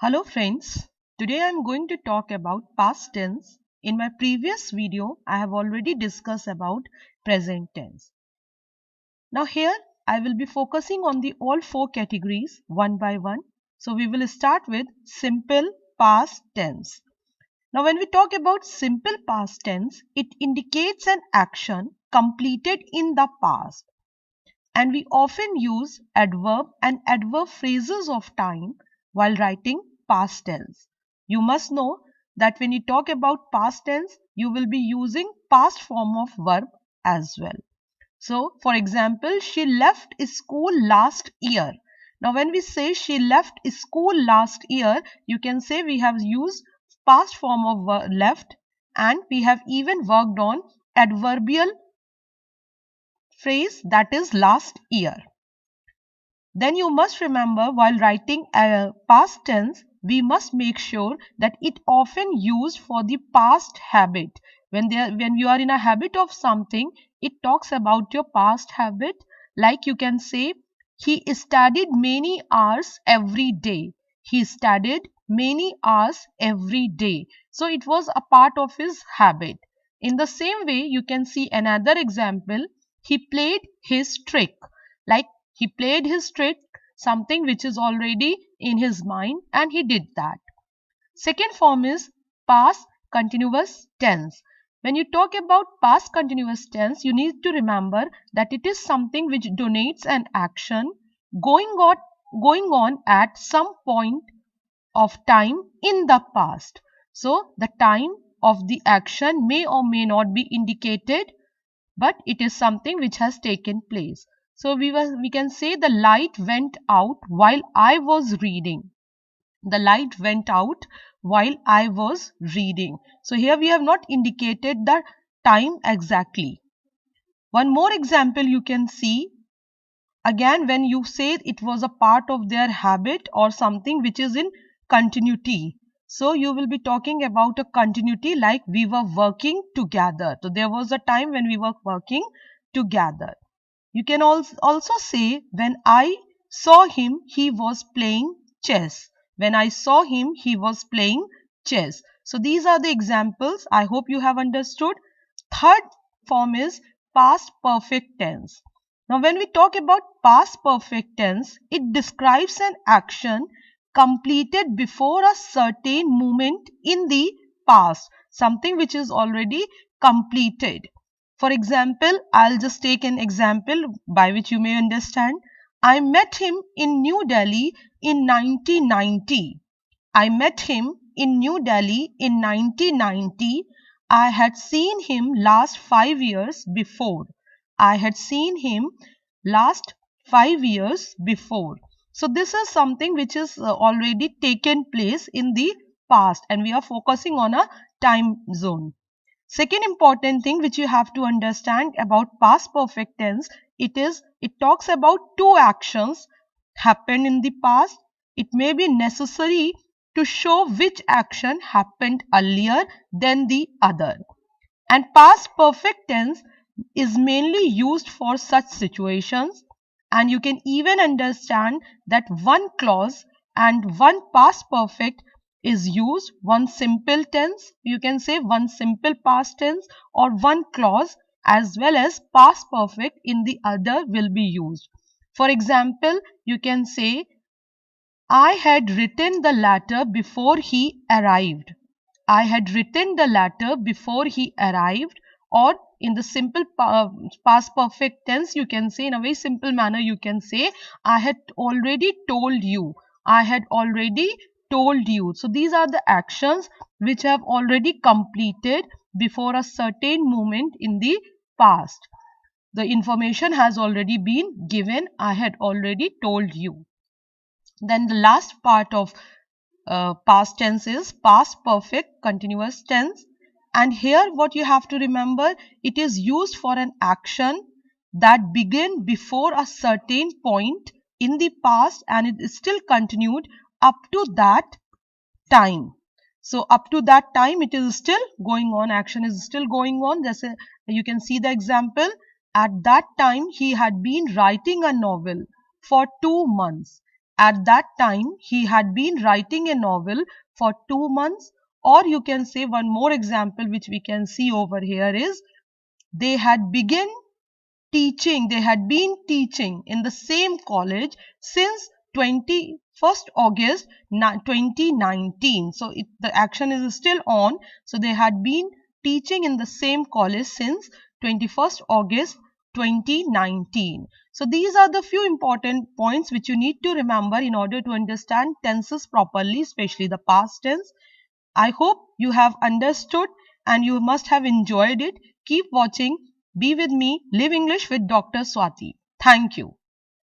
Hello friends, today I am going to talk about past tense. In my previous video, I have already discussed about present tense. Now here, I will be focusing on the all four categories one by one. So we will start with simple past tense. Now when we talk about simple past tense, it indicates an action completed in the past. And we often use adverb and adverb phrases of time while writing past tense. You must know that when you talk about past tense, you will be using past form of verb as well. So, for example, she left school last year. Now, when we say she left school last year, you can say we have used past form of left, and we have even worked on adverbial phrase, that is last year. Then you must remember, while writing a past tense, we must make sure that it often used for the past habit. When you are in a habit of something, it talks about your past habit. Like you can say, he studied many hours every day. He studied many hours every day. So it was a part of his habit. In the same way, you can see another example. He played his trick. Like he played his trick, something which is already in his mind, and he did that. Second form is past continuous tense. When you talk about past continuous tense, you need to remember that it is something which denotes an action going on, going on at some point of time in the past. So the time of the action may or may not be indicated, but it is something which has taken place. So we can say the light went out while I was reading. The light went out while I was reading. So here we have not indicated the time exactly. One more example you can see. Again, when you say it was a part of their habit or something which is in continuity. So you will be talking about a continuity, like we were working together. So there was a time when we were working together. You can also say, when I saw him, he was playing chess. When I saw him, he was playing chess. So these are the examples. I hope you have understood. Third form is past perfect tense. Now when we talk about past perfect tense, it describes an action completed before a certain moment in the past, something which is already completed. For example, I'll just take an example by which you may understand. I met him in New Delhi in 1990. I met him in New Delhi in 1990. I had seen him last 5 years before. I had seen him last 5 years before. So this is something which is already taken place in the past, and we are focusing on a time zone. Second important thing which you have to understand about past perfect tense, it talks about two actions happened in the past. It may be necessary to show which action happened earlier than the other. And past perfect tense is mainly used for such situations, and you can even understand that one clause and one past perfect is used, one simple tense, you can say one simple past tense, or one clause as well as past perfect in the other will be used. For example, you can say, I had written the letter before he arrived. I had written the letter before he arrived. Or in the simple past perfect tense, you can say in a very simple manner, you can say, I had already told you. I had already told you. So these are the actions which have already completed before a certain moment in the past. The information has already been given. I had already told you. Then the last part of past tense is past perfect continuous tense. And here what you have to remember, it is used for an action that began before a certain point in the past and it is still continued up to that time. So up to that time it is still going on, action is still going on. You can see the example. At that time he had been writing a novel for 2 months. At that time, he had been writing a novel for 2 months. Or you can say one more example which we can see over here is they had they had been teaching in the same college since 21st August 2019. So the action is still on. So they had been teaching in the same college since 21st August 2019. So these are the few important points which you need to remember in order to understand tenses properly, especially the past tense. I hope you have understood and you must have enjoyed it. Keep watching. Be with me. Live English with Dr. Swati. Thank you.